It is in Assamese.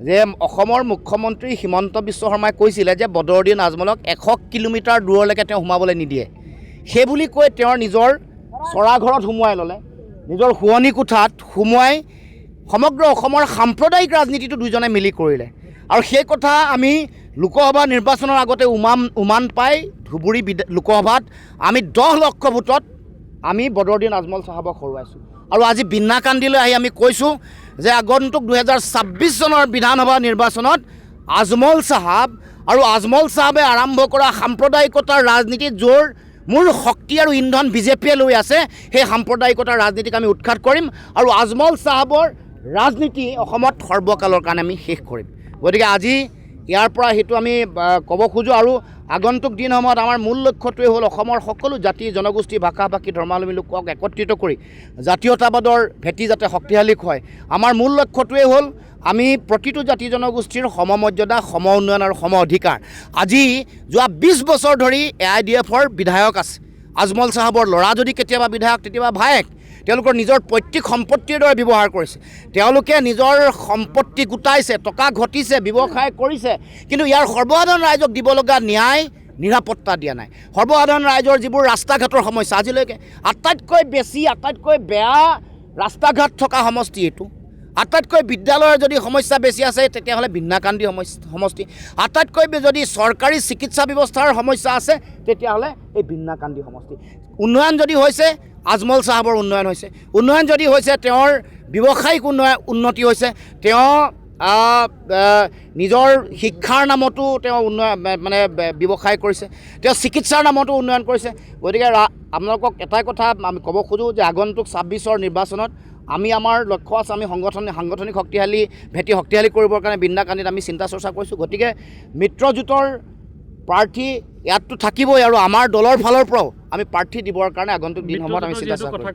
যে অসমৰ মুখ্যমন্ত্ৰী হিমন্ত বিশ্ব শৰ্মাই কৈছিলে যে বদৰুদ্দিন আজমলক 100 কিলোমিটাৰ দূৰলৈকে তেওঁ সোমাবলৈ নিদিয়ে। সেই বুলি কৈ তেওঁৰ নিজৰ চৰাঘৰত সোমোৱাই ল'লে, নিজৰ শুৱনি কোঠাত সোমোৱাই সমগ্ৰ অসমৰ সাম্প্ৰদায়িক ৰাজনীতিটো দুইজনে মিলি কৰিলে। আৰু সেই কথা আমি লোকসভা নিৰ্বাচনৰ আগতে উমান পাই ধুবুৰী লোকসভাত আমি 10 লক্ষ ভোটত আমি বদৰুদ্দিন আজমল চাহাবক হৰুৱাইছোঁ। আৰু আজি বিন্নাকান্দিলৈ আহি আমি কৈছোঁ যে আগন্তুক 2026 চনৰ বিধানসভা নিৰ্বাচনত আজমল চাহাবে আৰম্ভ কৰা সাম্প্ৰদায়িকতাৰ ৰাজনীতিত য'ৰ মূল শক্তি আৰু ইন্ধন বিজেপিয়ে লৈ আছে, সেই সাম্প্ৰদায়িকতাৰ ৰাজনীতিক আমি উৎখাত কৰিম আৰু আজমল চাহাবৰ ৰাজনীতি অসমত সৰ্বকালৰ কাৰণে আমি শেষ কৰিম। গতিকে আজি ইয়াৰ পৰা সেইটো আমি ক'ব খোজোঁ। আৰু আগন্তুক দিনসমূহত আমাৰ মূল লক্ষ্যটোৱে হ'ল অসমৰ সকলো জাতি জনগোষ্ঠী ভাষা ভাষী ধৰ্মাৱলম্বী লোকক একত্ৰিত কৰি জাতীয়তাবাদৰ ভেটি যাতে শক্তিশালী হয়। আমাৰ মূল লক্ষ্যটোৱে হ'ল আমি প্ৰতিটো জাতি জনগোষ্ঠীৰ সমমৰ্যাদা, সম উন্নয়ন আৰু সম অধিকাৰ। আজি যোৱা 20 বছৰ ধৰি AIDFৰ বিধায়ক আছে। আজমল চাহাবৰ ল'ৰা যদি কেতিয়াবা বিধায়ক, কেতিয়াবা ভায়েক, তেওঁলোকৰ নিজৰ পৈতৃক সম্পত্তিৰ দৰে ব্যৱহাৰ কৰিছে। তেওঁলোকে নিজৰ সম্পত্তি গোটাইছে, টকা ঘটিছে, ব্যৱসায় কৰিছে, কিন্তু ইয়াৰ সৰ্বসাধাৰণ ৰাইজক দিব লগা ন্যায় নিৰাপত্তা দিয়া নাই। সৰ্বসাধাৰণ ৰাইজৰ যিবোৰ ৰাস্তা ঘাটৰ সমস্যা, আজিলৈকে আটাইতকৈ বেছি আটাইতকৈ বেয়া ৰাস্তা ঘাট থকা সমষ্টি এইটো। আটাইতকৈ বিদ্যালয়ৰ যদি সমস্যা বেছি আছে তেতিয়াহ'লে বিন্নাকান্দি সমষ্টি। আটাইতকৈ যদি চৰকাৰী চিকিৎসা ব্যৱস্থাৰ সমস্যা আছে তেতিয়াহ'লে এই বিন্নাকান্দি সমষ্টি। উন্নয়ন যদি হৈছে আজমল চাহাবৰ উন্নয়ন হৈছে, উন্নয়ন যদি হৈছে তেওঁৰ ব্যৱসায়িক উন্নতি হৈছে, তেওঁ নিজৰ শিক্ষাৰ নামতো তেওঁ উন্নয়ন মানে ব্যৱসায় কৰিছে, তেওঁ চিকিৎসাৰ নামতো উন্নয়ন কৰিছে। গতিকে আপোনালোকক এটাই কথা আমি ক'ব খোজোঁ যে আগন্তুক 26 নিৰ্বাচনত আমাৰ লক্ষ্য আছে, আমি সাংগঠনিক ভেটি শক্তিশালী কৰিবৰ কাৰণে বিন্নাকান্দিত আমি চিন্তা চৰ্চা কৰিছোঁ। গতিকে মিত্ৰজোঁটৰ প্ৰাৰ্থী ইয়াততো থাকিবই আৰু আমাৰ দলৰ ফালৰ পৰাও আমি প্ৰাৰ্থী দিবৰ কাৰণে আগন্তুক দিনসমূহত আমি চিন্তা চৰ্চা কৰিম।